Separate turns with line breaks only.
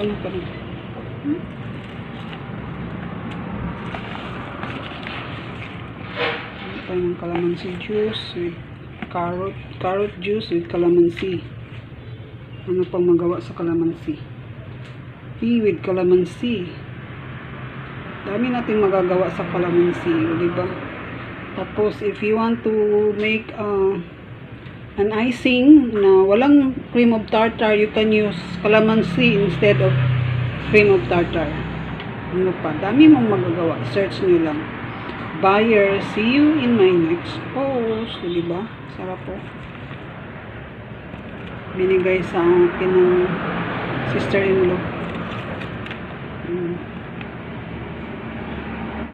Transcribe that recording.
Ano pa rin? Ano pa yung calamansi juice with carrot juice with calamansi. Ano pang magawa sa calamansi? Tea with calamansi. Dami natin magagawa sa calamansi, di ba? Tapos, if you want to make an icing na walang cream of tartar, you can use calamansi instead of cream of tartar. Ano pa? Dami mong magagawa. Search nyo lang. Buyer, see you in my next post. Di ba? Sarap po. Binigay sa akin ng sister-in-law.